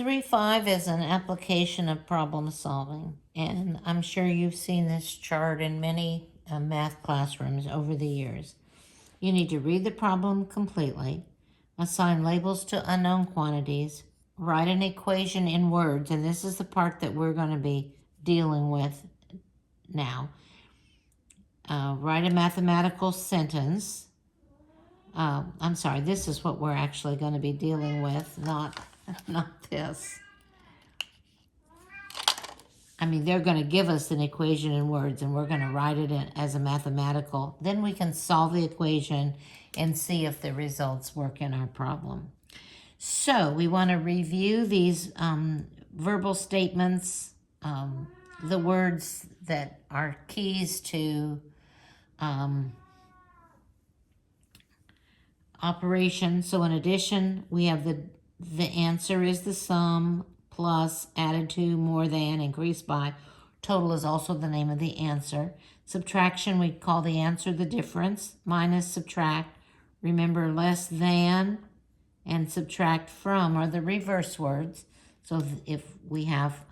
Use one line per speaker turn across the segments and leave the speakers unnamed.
3.5 is an application of problem solving, and I'm sure you've seen this chart in many math classrooms over the years. You need to read the problem completely, assign labels to unknown quantities, write an equation in words, and this is the part that we're going to be dealing with now. Write a mathematical sentence. I'm sorry, this is what we're actually going to be dealing with, not this. I mean, they're going to give us an equation in words, and we're going to write it in as a mathematical. Then we can solve the equation and see if the results work in our problem. So we want to review these verbal statements, the words that are keys to operation. So in addition, we have the answer is the sum, plus, added to, more than, increased by. Total is also the name of the answer. Subtraction, we call the answer the difference. Minus, subtract. Remember, less than and subtract from are the reverse words. So if we have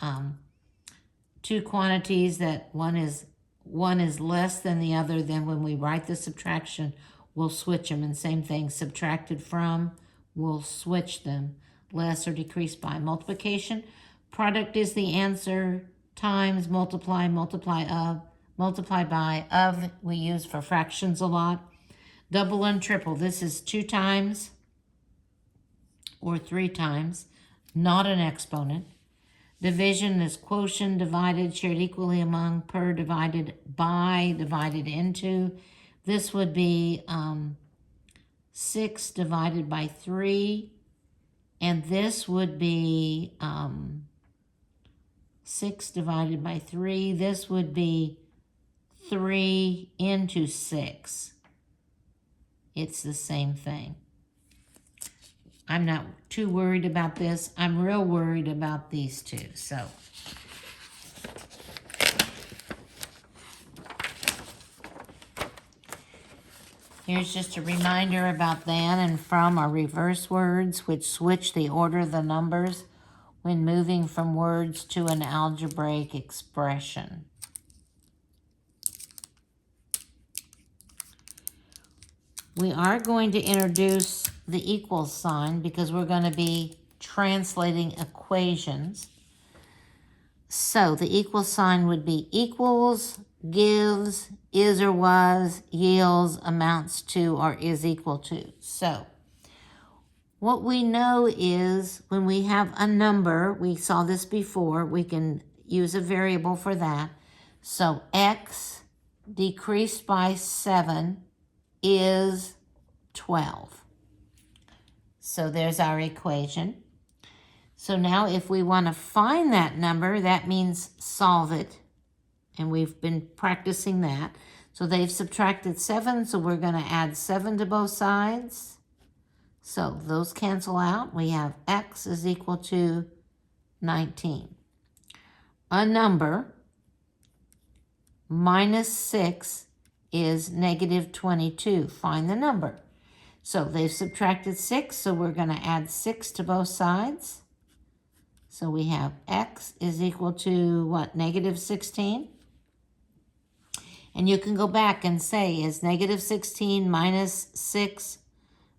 two quantities that one is less than the other, then when we write the subtraction, we'll switch them. And same thing, subtracted from, we'll switch them. Less or decrease by. Multiplication, product is the answer, times, multiply, multiply by. Of we use for fractions a lot. Double and triple, this is 2 times or 3 times, not an exponent. Division is quotient, divided, shared equally among, per, divided by, divided into. This would be 6 divided by 3. And this would be 6 divided by 3. This would be 3 into 6. It's the same thing. I'm not too worried about this. I'm real worried about these two. So here's just a reminder about than and from are reverse words which switch the order of the numbers when moving from words to an algebraic expression. We are going to introduce the equal sign because we're going to be translating equations. So the equal sign would be equals, gives, is or was, yields, amounts to, or is equal to. So what we know is when we have a number, we saw this before, we can use a variable for that. So x decreased by 7 is 12. So there's our equation. So now if we want to find that number, that means solve it. And we've been practicing that. So they've subtracted 7, so we're going to add 7 to both sides. So those cancel out. We have x is equal to 19. A number minus 6 is negative 22. Find the number. So they've subtracted 6, so we're going to add 6 to both sides. So we have x is equal to what? Negative 16. And you can go back and say, is negative 16 minus 6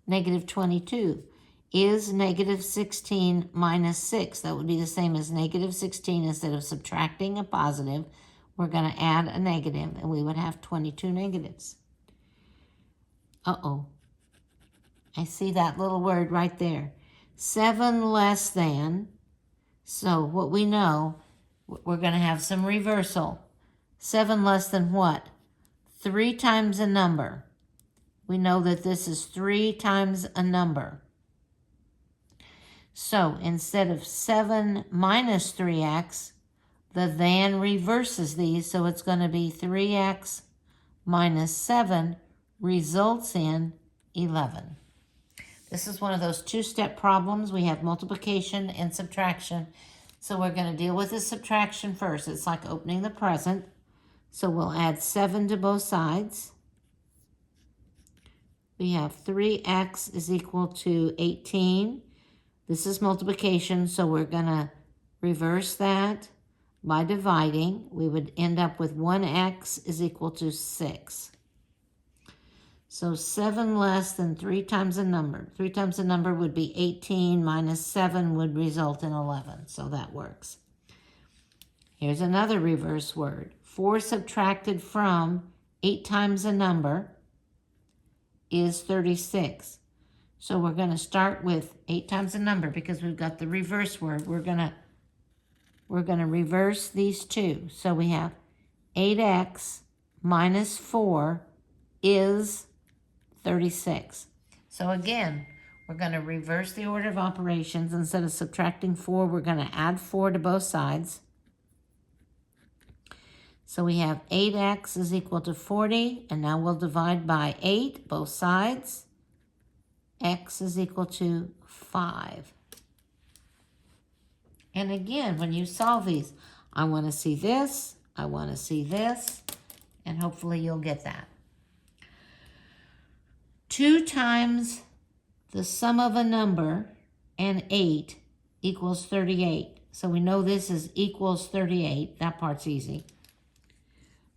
negative 22? Is negative 16 minus 6? That would be the same as negative 16. Instead of subtracting a positive, we're going to add a negative, and we would have 22 negatives. Uh-oh. I see that little word right there. 7 less than. So what we know, we're going to have some reversal. 7 less than what? 3 times a number. We know that this is 3 times a number. So instead of 7 minus 3x, the than reverses these, so it's going to be 3x minus 7 results in 11. This is one of those 2-step problems. We have multiplication and subtraction. So we're going to deal with the subtraction first. It's like opening the present. So we'll add 7 to both sides. We have 3x is equal to 18. This is multiplication, so we're going to reverse that by dividing. We would end up with 1x is equal to 6. So 7 less than 3 times a number. 3 times a number would be 18 minus 7 would result in 11. So that works. Here's another reverse word. 4 subtracted from 8 times a number is 36. So we're going to start with 8 times a number because we've got the reverse word. We're going to reverse these two. So we have 8x minus 4 is 36. So again, we're going to reverse the order of operations. Instead of subtracting 4, we're going to add 4 to both sides. So we have 8x is equal to 40, and now we'll divide by 8, both sides. X is equal to 5. And again, when you solve these, I want to see this, I want to see this, and hopefully you'll get that. 2 times the sum of a number and 8 equals 38. So we know this is equals 38. That part's easy.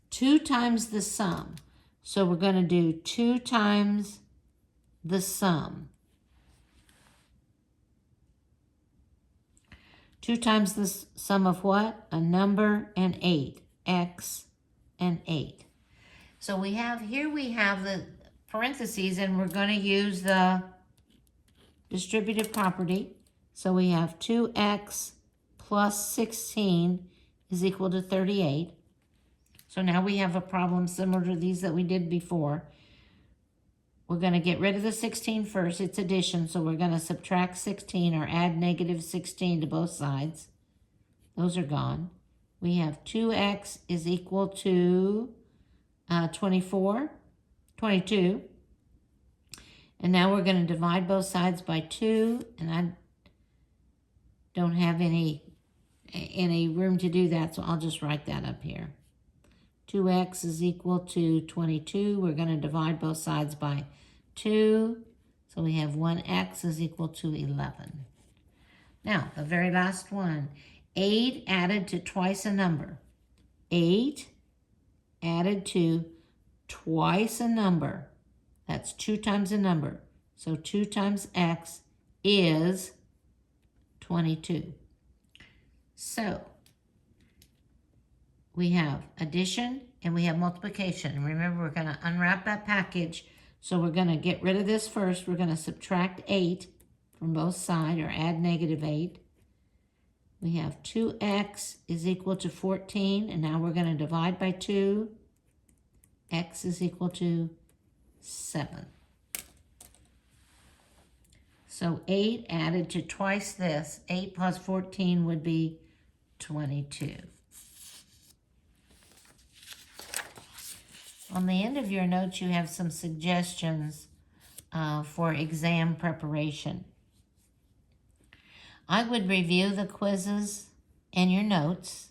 2 times the sum. So we're going to do 2 times the sum. 2 times the sum of what? A number and 8. X and 8. So we have the parentheses, and we're going to use the distributive property. So we have 2x plus 16 is equal to 38. So now we have a problem similar to these that we did before. We're going to get rid of the 16 first. It's addition, so we're going to subtract 16 or add negative 16 to both sides. Those are gone. We have 2x is equal to 22. And now we're going to divide both sides by 2. And I don't have any room to do that, so I'll just write that up here. 2x is equal to 22. We're going to divide both sides by 2. So we have 1x is equal to 11. Now, the very last one. 8 added to twice a number. 8 added to twice a number. That's 2 times a number. So 2 times x is 22. So we have addition and we have multiplication. And remember, we're going to unwrap that package. So we're going to get rid of this first. We're going to subtract 8 from both sides, or add negative 8. We have 2x is equal to 14. And now we're going to divide by 2. X is equal to 7. So 8 added to twice this. 8 plus 14 would be 22. On the end of your notes, you have some suggestions for exam preparation. I would review the quizzes and your notes.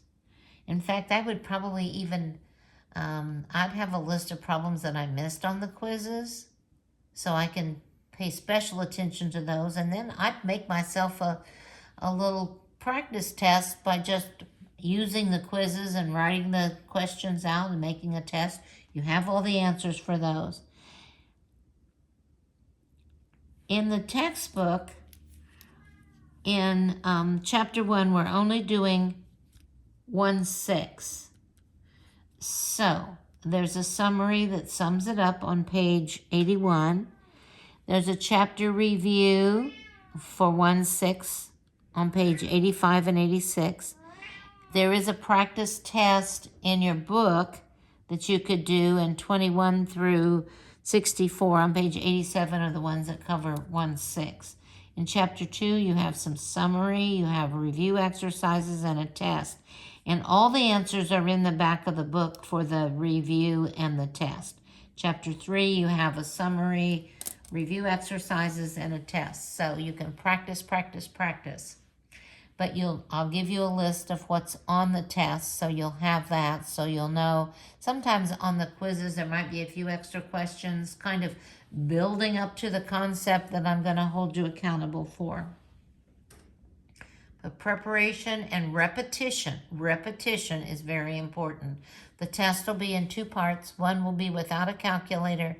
In fact, I would probably even, I'd have a list of problems that I missed on the quizzes, so I can pay special attention to those. And then I'd make myself a little practice test by just using the quizzes and writing the questions out and making a test. You have all the answers for those. In the textbook, in chapter 1, we're only doing 1/6. So there's a summary that sums it up on page 81. There's a chapter review for 1/6 on page 85 and 86. There is a practice test in your book that you could do, in 21 through 64 on page 87 are the ones that cover 1/6. In chapter 2, you have some summary, you have review exercises, and a test. And all the answers are in the back of the book for the review and the test. Chapter 3, you have a summary, review exercises, and a test. So you can practice, practice, practice. But I'll give you a list of what's on the test, so you'll have that, so you'll know. Sometimes on the quizzes, there might be a few extra questions, kind of building up to the concept that I'm going to hold you accountable for. But preparation and repetition. Repetition is very important. The test will be in two parts. One will be without a calculator,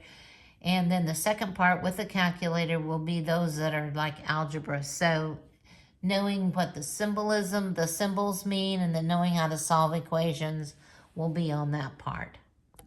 and then the second part with a calculator will be those that are like algebra. So knowing what the symbols mean, and then knowing how to solve equations will be on that part.